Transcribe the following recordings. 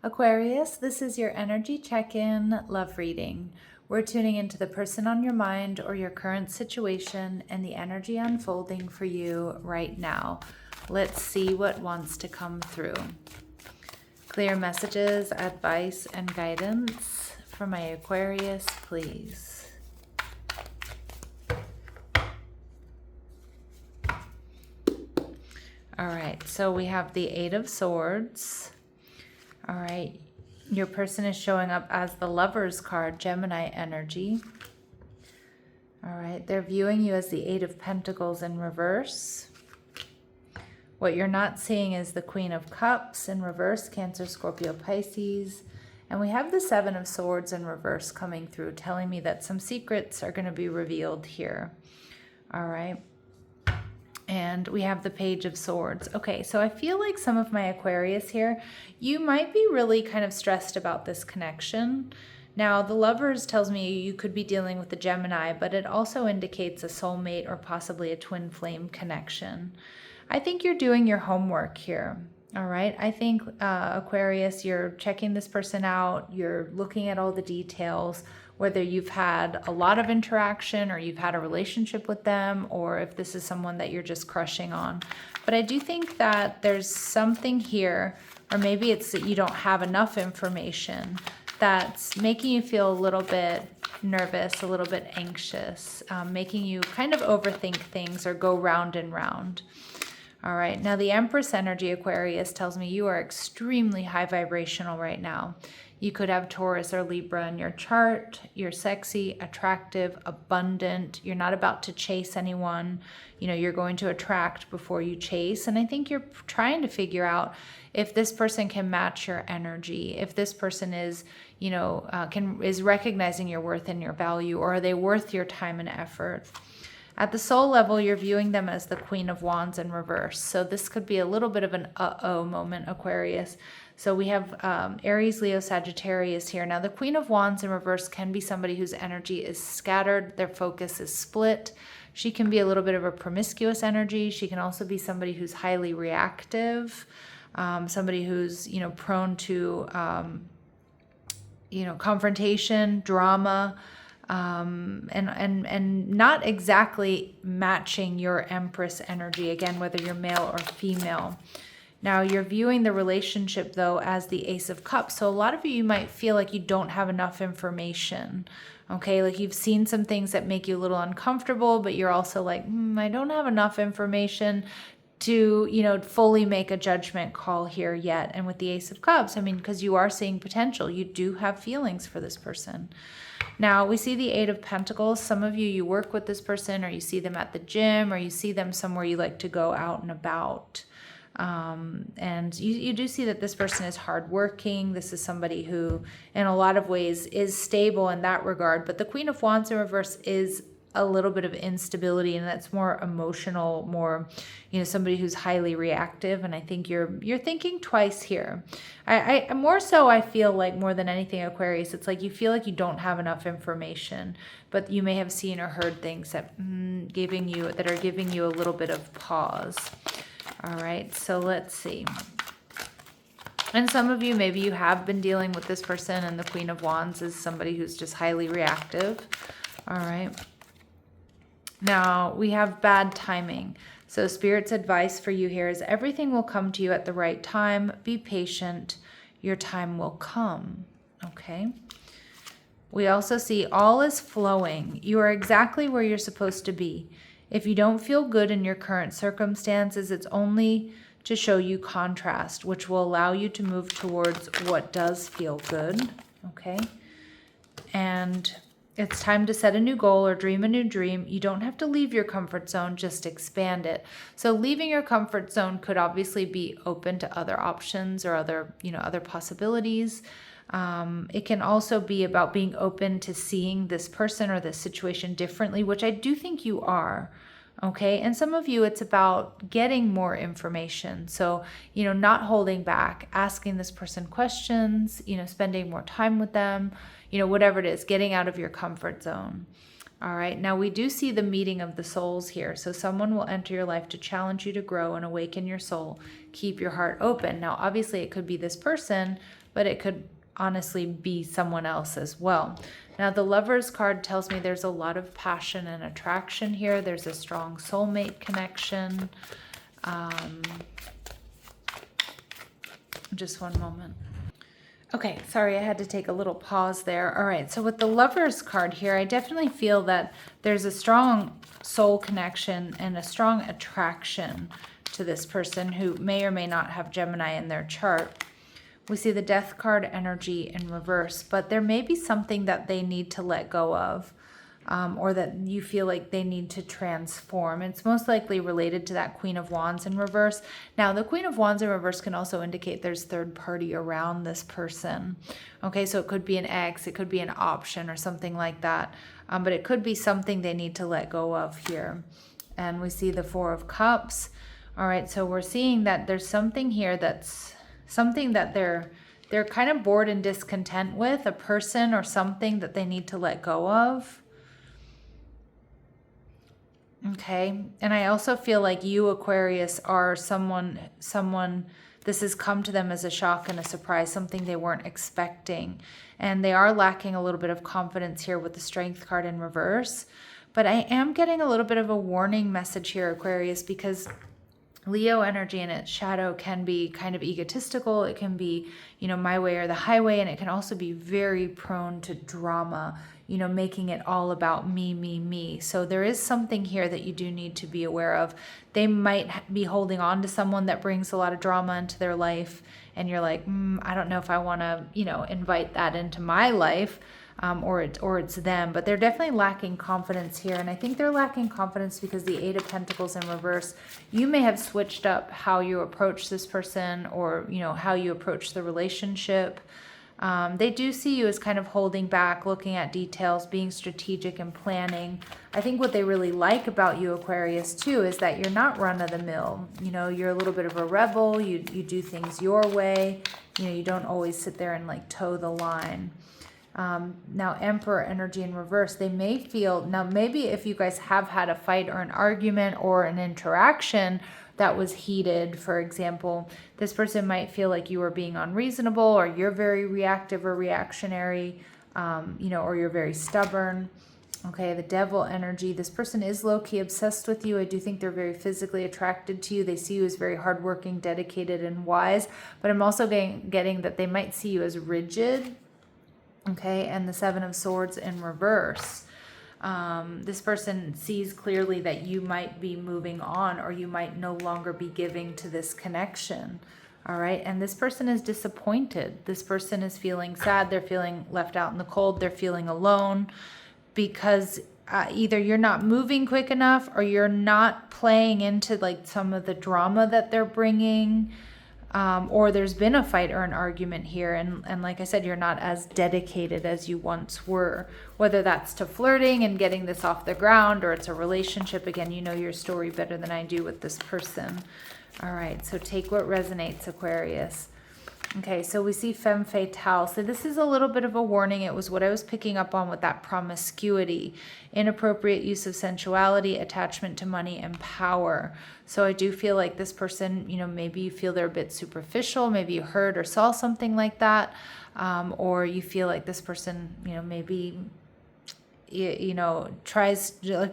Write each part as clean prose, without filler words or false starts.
Aquarius, this is your energy check-in love reading. We're tuning into the person on your mind or your current situation and the energy unfolding for you right now. Let's see what wants to come through. Clear messages, advice, and guidance for my Aquarius, please. All right, so we have the Eight of Swords. All right, your person is showing up as the Lover's card, Gemini energy. All right, they're viewing you as the Eight of Pentacles in reverse. What you're not seeing is the Queen of Cups in reverse, Cancer, Scorpio, Pisces. And we have the Seven of Swords in reverse coming through, telling me that some secrets are going to be revealed here. All right. And we have the Page of Swords. Okay, so I feel like some of my Aquarius here, you might be really kind of stressed about this connection. Now, the Lovers tells me you could be dealing with the Gemini, but it also indicates a soulmate or possibly a twin flame connection. I think you're doing your homework here. All right. I think Aquarius, you're checking this person out. You're looking at all the details, whether you've had a lot of interaction or you've had a relationship with them, or if this is someone that you're just crushing on. But I do think that there's something here, or maybe it's that you don't have enough information that's making you feel a little bit nervous, a little bit anxious, making you kind of overthink things or go round and round. All right, now the Empress energy, Aquarius, tells me you are extremely high vibrational right now. You could have Taurus or Libra in your chart. You're sexy, attractive, abundant. You're not about to chase anyone. You know, you're going to attract before you chase. And I think you're trying to figure out if this person can match your energy, if this person is, you know, is recognizing your worth and your value, or are they worth your time and effort? At the soul level, you're viewing them as the Queen of Wands in reverse. So this could be a little bit of an uh-oh moment, Aquarius. So we have Aries, Leo, Sagittarius here. Now, the Queen of Wands in reverse can be somebody whose energy is scattered. Their focus is split. She can be a little bit of a promiscuous energy. She can also be somebody who's highly reactive, somebody who's, you know, prone to, confrontation, drama, and not exactly matching your Empress energy, again, whether you're male or female. Now, you're viewing the relationship, though, as the Ace of Cups. So a lot of you might feel like you don't have enough information, okay? Like you've seen some things that make you a little uncomfortable, but you're also like, I don't have enough information to, you know, fully make a judgment call here yet. And with the Ace of Cups, I mean, because you are seeing potential, you do have feelings for this person. Now, we see the Eight of Pentacles. Some of you, you work with this person, or you see them at the gym, or you see them somewhere you like to go out and about. And you do see that this person is hardworking. This is somebody who, in a lot of ways, is stable in that regard. But the Queen of Wands in reverse is a little bit of instability, and that's more emotional, more, you know, somebody who's highly reactive. And I think you're thinking twice here. I more so, I feel like more than anything, Aquarius, it's like you feel like you don't have enough information, but you may have seen or heard things that are giving you a little bit of pause. All right, so let's see. And some of you, maybe you have been dealing with this person, and the Queen of Wands is somebody who's just highly reactive. All right. Now, we have bad timing. So Spirit's advice for you here is everything will come to you at the right time. Be patient. Your time will come. Okay. We also see all is flowing. You are exactly where you're supposed to be. If you don't feel good in your current circumstances, it's only to show you contrast, which will allow you to move towards what does feel good, okay? And it's time to set a new goal or dream a new dream. You don't have to leave your comfort zone, just expand it. So leaving your comfort zone could obviously be open to other options or other possibilities. It can also be about being open to seeing this person or this situation differently, which I do think you are. Okay. And some of you, it's about getting more information. So, you know, not holding back, asking this person questions, you know, spending more time with them, you know, whatever it is, getting out of your comfort zone. All right, now we do see the meeting of the souls here. So someone will enter your life to challenge you to grow and awaken your soul. Keep your heart open. Now, obviously, it could be this person, but it could honestly be someone else as well. Now, the Lovers card tells me there's a lot of passion and attraction here. There's a strong soulmate connection. Just one moment. Okay, sorry, I had to take a little pause there. All right, so with the Lovers card here, I definitely feel that there's a strong soul connection and a strong attraction to this person who may or may not have Gemini in their chart. We see the Death card energy in reverse, but there may be something that they need to let go of, or that you feel like they need to transform. It's most likely related to that Queen of Wands in reverse. Now, the Queen of Wands in reverse can also indicate there's third party around this person. Okay, so it could be an ex, it could be an option or something like that, but it could be something they need to let go of here. And we see the Four of Cups. All right, so we're seeing that there's something here that's something that they're kind of bored and discontent with, a person or something that they need to let go of. Okay, and I also feel like you, Aquarius, are someone, this has come to them as a shock and a surprise, something they weren't expecting. And they are lacking a little bit of confidence here with the Strength card in reverse. But I am getting a little bit of a warning message here, Aquarius, because Leo energy in its shadow can be kind of egotistical. It can be, my way or the highway, and it can also be very prone to drama, making it all about me, me, me. So there is something here that you do need to be aware of. They might be holding on to someone that brings a lot of drama into their life, and you're like, I don't know if I want to, invite that into my life. Or it's them, but they're definitely lacking confidence here. And I think they're lacking confidence because the Eight of Pentacles in reverse, you may have switched up how you approach this person, or, how you approach the relationship. They do see you as kind of holding back, looking at details, being strategic and planning. I think what they really like about you, Aquarius, too, is that you're not run-of-the-mill. You're a little bit of a rebel. You do things your way. You don't always sit there and toe the line. Now, Emperor energy in reverse, they may feel, now maybe if you guys have had a fight or an argument or an interaction that was heated, for example, this person might feel like you are being unreasonable, or you're very reactive or reactionary, or you're very stubborn. Okay, the Devil energy, this person is low-key obsessed with you. I do think they're very physically attracted to you. They see you as very hardworking, dedicated, and wise, but I'm also getting that they might see you as rigid. Okay, and the Seven of Swords in reverse. This person sees clearly that you might be moving on, or you might no longer be giving to this connection. All right, and this person is disappointed. This person is feeling sad. They're feeling left out in the cold. They're feeling alone because either you're not moving quick enough, or you're not playing into some of the drama that they're bringing. Or there's been a fight or an argument here, and like I said, you're not as dedicated as you once were, whether that's to flirting and getting this off the ground, or it's a relationship. Again, you know your story better than I do with this person. All right, so take what resonates, Aquarius. Okay, so we see femme fatale. So this is a little bit of a warning. It was what I was picking up on with that promiscuity, inappropriate use of sensuality, attachment to money, and power. So I do feel like this person, maybe you feel they're a bit superficial. Maybe you heard or saw something like that. Or you feel like this person, maybe,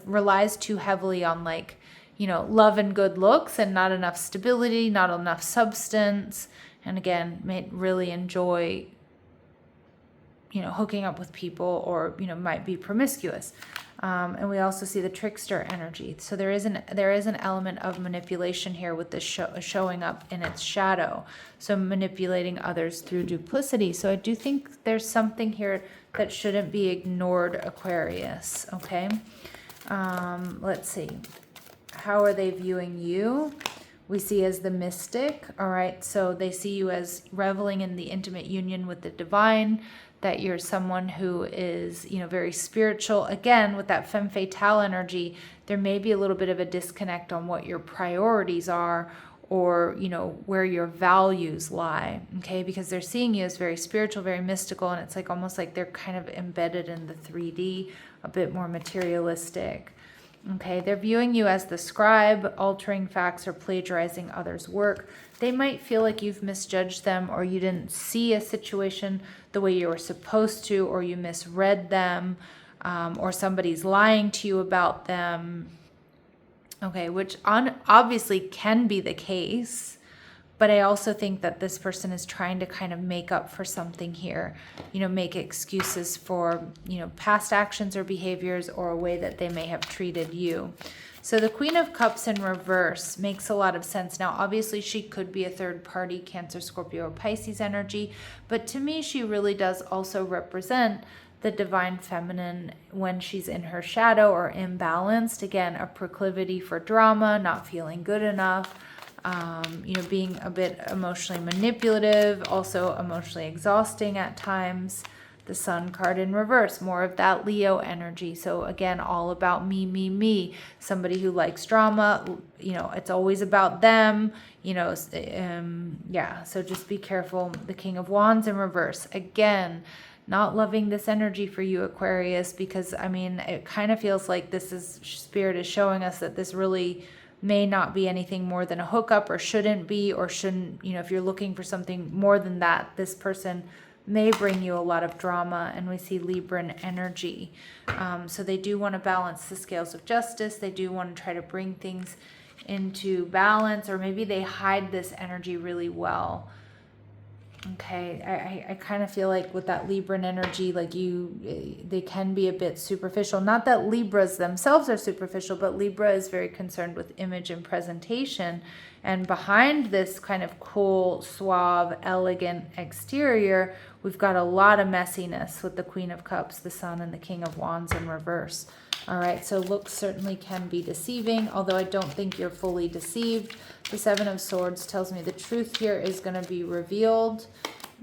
relies too heavily on love and good looks, and not enough stability, not enough substance. And again, may really enjoy, hooking up with people, or, might be promiscuous. And we also see the trickster energy. So there is an element of manipulation here with this showing up in its shadow. So manipulating others through duplicity. So I do think there's something here that shouldn't be ignored, Aquarius. Okay. Let's see. How are they viewing you? We see as the mystic. All right, so they see you as reveling in the intimate union with the divine, that you're someone who is, very spiritual. Again, with that femme fatale energy, there may be a little bit of a disconnect on what your priorities are, or, you know, where your values lie, okay? Because they're seeing you as very spiritual, very mystical, and it's like almost like they're kind of embedded in the 3D, a bit more materialistic. Okay, they're viewing you as the scribe, altering facts or plagiarizing others' work. They might feel like you've misjudged them, or you didn't see a situation the way you were supposed to, or you misread them, or somebody's lying to you about them. Okay, which obviously can be the case. But I also think that this person is trying to kind of make up for something here, you know, make excuses for, you know, past actions or behaviors or a way that they may have treated you. So the Queen of Cups in reverse makes a lot of sense. Now, obviously, she could be a third party, Cancer, Scorpio, or Pisces energy. But to me, she really does also represent the divine feminine when she's in her shadow or imbalanced. Again, a proclivity for drama, not feeling good enough. You know, being a bit emotionally manipulative, also emotionally exhausting at times. The Sun card in reverse, more of that Leo energy. So again, all about me, me, me. Somebody who likes drama, you know, it's always about them, you know, yeah. So just be careful. The King of Wands in reverse. Again, not loving this energy for you, Aquarius, because I mean, it kind of feels like this is, Spirit is showing us that this really may not be anything more than a hookup, or shouldn't be, or shouldn't, you know, if you're looking for something more than that, this person may bring you a lot of drama. And we see Libran energy. So they do want to balance the scales of justice. They do want to try to bring things into balance, or maybe they hide this energy really well. Okay, I kind of feel like with that Libran energy, like they can be a bit superficial. Not that Libras themselves are superficial, but Libra is very concerned with image and presentation. And behind this kind of cool, suave, elegant exterior, we've got a lot of messiness with the Queen of Cups, the Sun, and the King of Wands in reverse. All right, so looks certainly can be deceiving, although I don't think you're fully deceived. The Seven of Swords tells me the truth here is going to be revealed.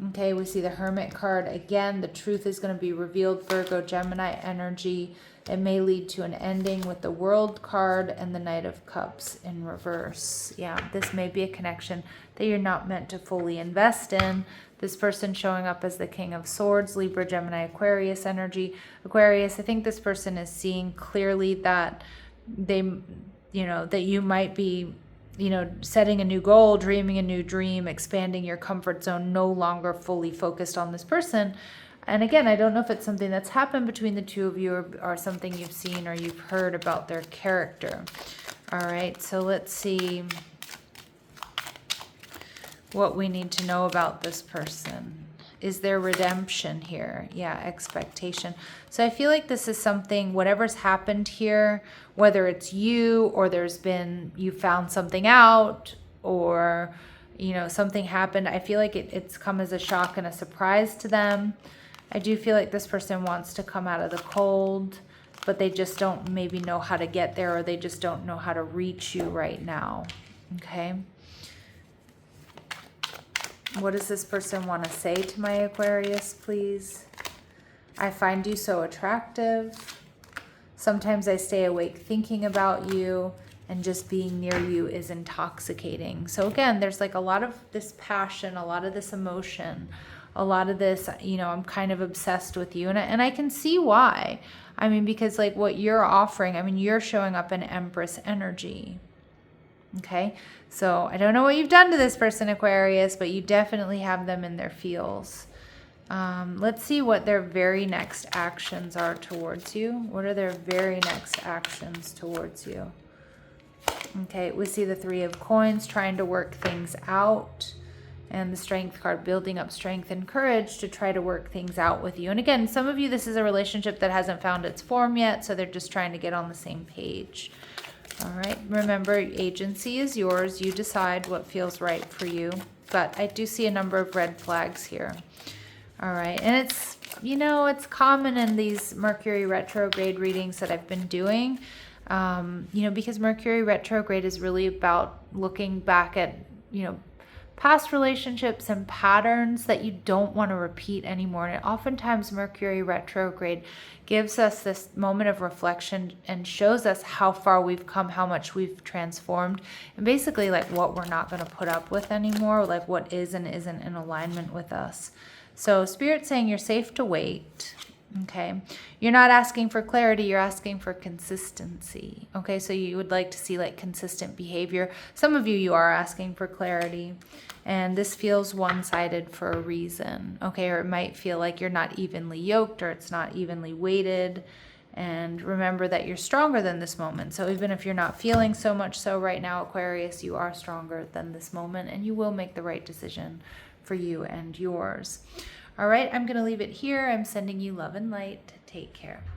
Okay, we see the Hermit card. Again, the truth is going to be revealed, Virgo, Gemini energy. It may lead to an ending with the World card and the Knight of Cups in reverse. Yeah, this may be a connection that you're not meant to fully invest in. This person showing up as the King of Swords, Libra, Gemini, Aquarius energy. Aquarius, I think this person is seeing clearly that they, you know, that you might be, you know, setting a new goal, dreaming a new dream, expanding your comfort zone, no longer fully focused on this person. And again, I don't know if it's something that's happened between the two of you, or something you've seen or you've heard about their character. All right, so let's see what we need to know about this person. Is there redemption here? Yeah, expectation. So I feel like this is something, whatever's happened here, whether it's you, or there's been, you found something out, or, you know, something happened. I feel like it's come as a shock and a surprise to them. I do feel like this person wants to come out of the cold, but they just don't maybe know how to get there, or they just don't know how to reach you right now. Okay. What does this person want to say to my Aquarius, please? I find you so attractive. Sometimes I stay awake thinking about you, and just being near you is intoxicating. So again, there's like a lot of this passion, a lot of this emotion, a lot of this, you know, I'm kind of obsessed with you. And I can see why. I mean, because like what you're offering, I mean, you're showing up in Empress energy. Okay, so I don't know what you've done to this person, Aquarius, but you definitely have them in their feels. Let's see what their very next actions are towards you. What are their very next actions towards you? Okay, we see the Three of Coins, trying to work things out. And the Strength card, building up strength and courage to try to work things out with you. And again, some of you, this is a relationship that hasn't found its form yet, so they're just trying to get on the same page. All right, remember, agency is yours. You decide what feels right for you. But I do see a number of red flags here. All right, and it's, you know, it's common in these Mercury retrograde readings that I've been doing, you know, because Mercury retrograde is really about looking back at, you know, past relationships and patterns that you don't want to repeat anymore. And oftentimes Mercury retrograde gives us this moment of reflection and shows us how far we've come, how much we've transformed, and basically like what we're not going to put up with anymore, like what is and isn't in alignment with us. So Spirit's saying you're safe to wait. Okay, you're not asking for clarity, you're asking for consistency. Okay, so you would like to see like consistent behavior. Some of you are asking for clarity, and this feels one-sided for a reason. Okay, or it might feel like you're not evenly yoked, or it's not evenly weighted. And remember that you're stronger than this moment. So even if you're not feeling so much so right now, Aquarius, you are stronger than this moment, and you will make the right decision for you and yours. All right, I'm going to leave it here. I'm sending you love and light. Take care.